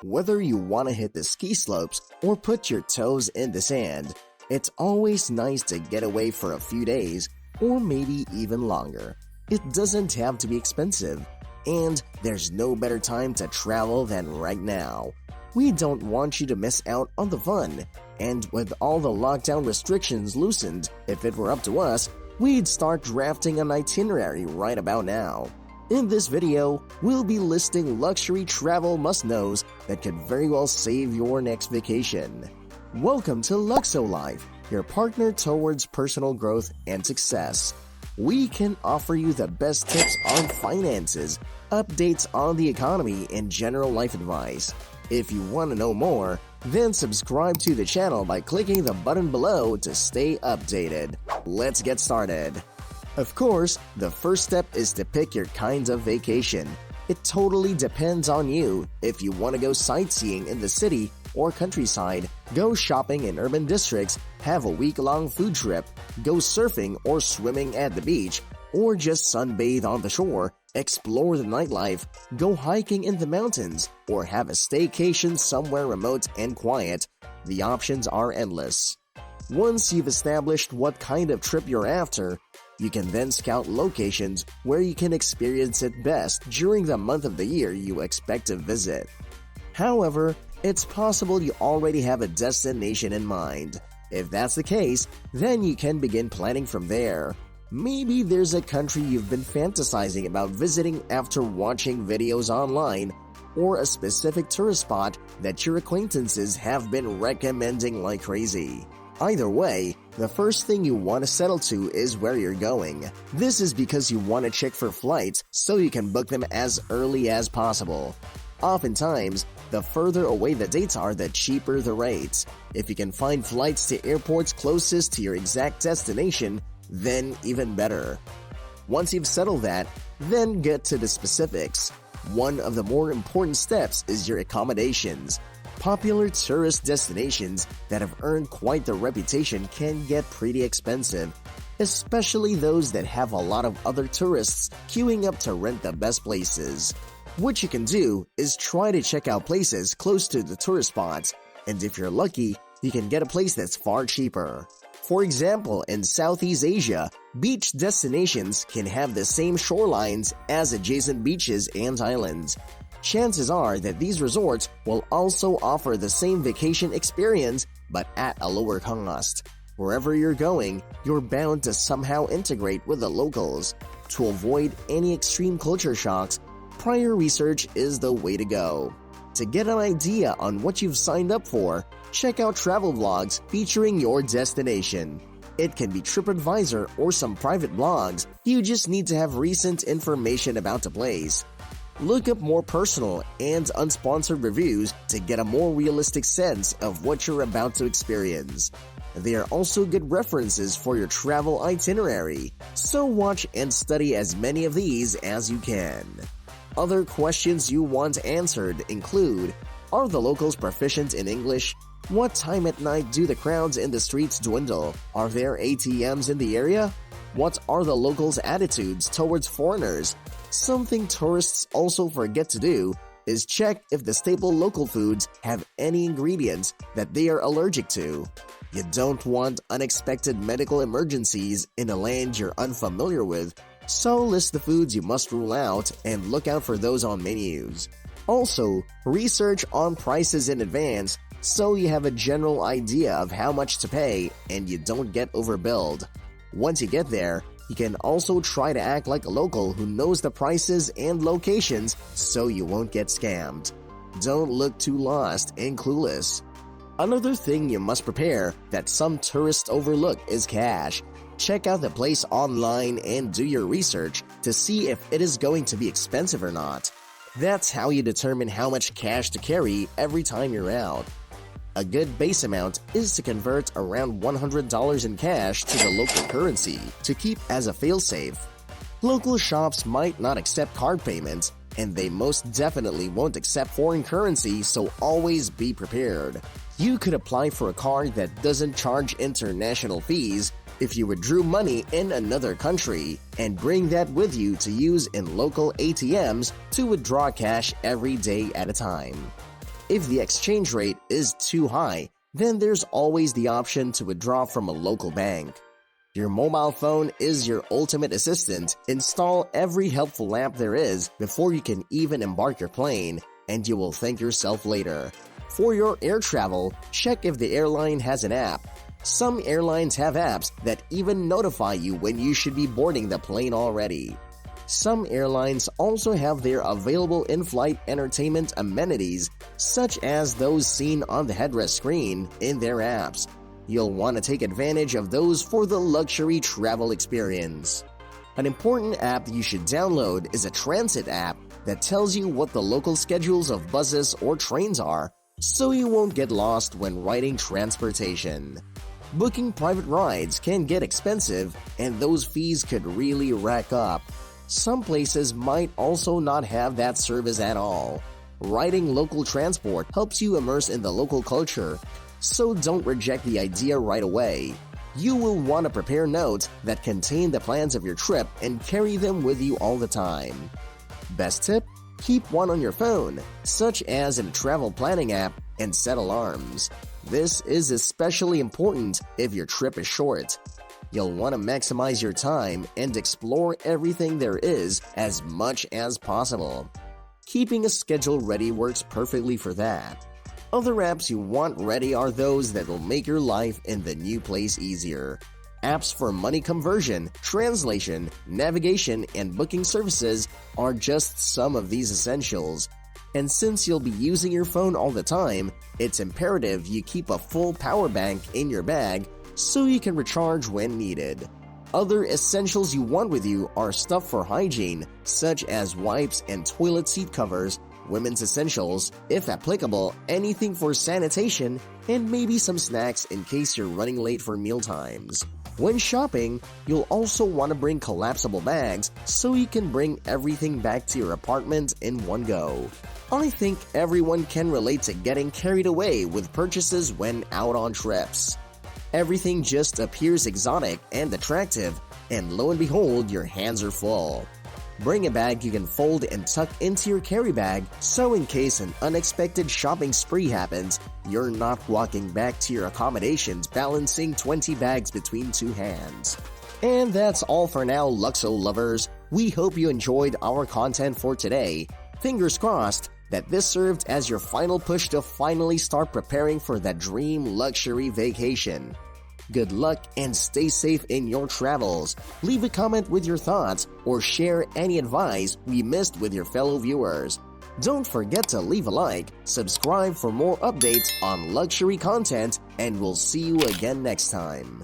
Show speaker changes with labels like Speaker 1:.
Speaker 1: Whether you want to hit the ski slopes or put your toes in the sand, it's always nice to get away for a few days or maybe even longer. It doesn't have to be expensive, and there's no better time to travel than right now. We don't want you to miss out on the fun, and with all the lockdown restrictions loosened, if it were up to us, we'd start drafting an itinerary right about now. In this video, we'll be listing luxury travel must-knows that could very well save your next vacation. Welcome to Luxo-Life, your partner towards personal growth and success. We can offer you the best tips on finances, updates on the economy, and general life advice. If you want to know more, then subscribe to the channel by clicking the button below to stay updated. Let's get started. Of course, the first step is to pick your kind of vacation. It totally depends on you. If you want to go sightseeing in the city or countryside, go shopping in urban districts, have a week-long food trip, go surfing or swimming at the beach, or just sunbathe on the shore, explore the nightlife, go hiking in the mountains, or have a staycation somewhere remote and quiet, the options are endless. Once you've established what kind of trip you're after, you can then scout locations where you can experience it best during the month of the year you expect to visit. However, it's possible you already have a destination in mind. If that's the case, then you can begin planning from there. Maybe there's a country you've been fantasizing about visiting after watching videos online, or a specific tourist spot that your acquaintances have been recommending like crazy. Either way, the first thing you want to settle to is where you're going. This is because you want to check for flights so you can book them as early as possible. Oftentimes, the further away the dates are, the cheaper the rates. If you can find flights to airports closest to your exact destination, then even better. Once you've settled that, then get to the specifics. One of the more important steps is your accommodations. Popular tourist destinations that have earned quite the reputation can get pretty expensive, especially those that have a lot of other tourists queuing up to rent the best places. What you can do is try to check out places close to the tourist spots, and if you're lucky, you can get a place that's far cheaper. For example, in Southeast Asia, beach destinations can have the same shorelines as adjacent beaches and islands. Chances are that these resorts will also offer the same vacation experience, but at a lower cost. Wherever you're going, you're bound to somehow integrate with the locals. To avoid any extreme culture shocks, prior research is the way to go. To get an idea on what you've signed up for, check out travel vlogs featuring your destination. It can be TripAdvisor or some private blogs. You just need to have recent information about the place. Look up more personal and unsponsored reviews to get a more realistic sense of what you're about to experience. They are also good references for your travel itinerary, so watch and study as many of these as you can. Other questions you want answered include: are the locals proficient in English? What time at night do the crowds in the streets dwindle? Are there ATMs in the area? What are the locals' attitudes towards foreigners? Something tourists also forget to do is check if the staple local foods have any ingredients that they are allergic to. You don't want unexpected medical emergencies in a land you're unfamiliar with, so list the foods you must rule out and look out for those on menus. Also, research on prices in advance so you have a general idea of how much to pay and you don't get overbilled. Once you get there, you can also try to act like a local who knows the prices and locations so you won't get scammed. Don't look too lost and clueless. Another thing you must prepare that some tourists overlook is cash. Check out the place online and do your research to see if it is going to be expensive or not. That's how you determine how much cash to carry every time you're out. A good base amount is to convert around $100 in cash to the local currency to keep as a failsafe. Local shops might not accept card payments, and they most definitely won't accept foreign currency, so always be prepared. You could apply for a card that doesn't charge international fees if you withdrew money in another country, and bring that with you to use in local ATMs to withdraw cash every day at a time. If the exchange rate is too high, then there's always the option to withdraw from a local bank. Your mobile phone is your ultimate assistant. Install every helpful app there is before you can even embark your plane, and you will thank yourself later. For your air travel, check if the airline has an app. Some airlines have apps that even notify you when you should be boarding the plane already. Some airlines also have their available in-flight entertainment amenities, such as those seen on the headrest screen, in their apps. You'll want to take advantage of those for the luxury travel experience. An important app you should download is a transit app that tells you what the local schedules of buses or trains are, so you won't get lost when riding transportation. Booking private rides can get expensive, and those fees could really rack up. Some places might also not have that service at all. Riding local transport helps you immerse in the local culture, so don't reject the idea right away. You will want to prepare notes that contain the plans of your trip and carry them with you all the time. Best tip? Keep one on your phone, such as in a travel planning app, and set alarms. This is especially important if your trip is short. You'll want to maximize your time and explore everything there is as much as possible. Keeping a schedule ready works perfectly for that. Other apps you want ready are those that will make your life in the new place easier. Apps for money conversion, translation, navigation, and booking services are just some of these essentials. And since you'll be using your phone all the time, it's imperative you keep a full power bank in your bag so you can recharge when needed. Other essentials you want with you are stuff for hygiene, such as wipes and toilet seat covers, women's essentials, if applicable, anything for sanitation, and maybe some snacks in case you're running late for mealtimes. When shopping, you'll also want to bring collapsible bags so you can bring everything back to your apartment in one go. I think everyone can relate to getting carried away with purchases when out on trips. Everything just appears exotic and attractive, and lo and behold, your hands are full. Bring a bag you can fold and tuck into your carry bag, so in case an unexpected shopping spree happens, you're not walking back to your accommodations balancing 20 bags between two hands. And that's all for now, Luxo lovers. We hope you enjoyed our content for today. Fingers crossed that this served as your final push to finally start preparing for that dream luxury vacation. Good luck and stay safe in your travels. Leave a comment with your thoughts or share any advice we missed with your fellow viewers. Don't forget to leave a like, subscribe for more updates on luxury content, and we'll see you again next time.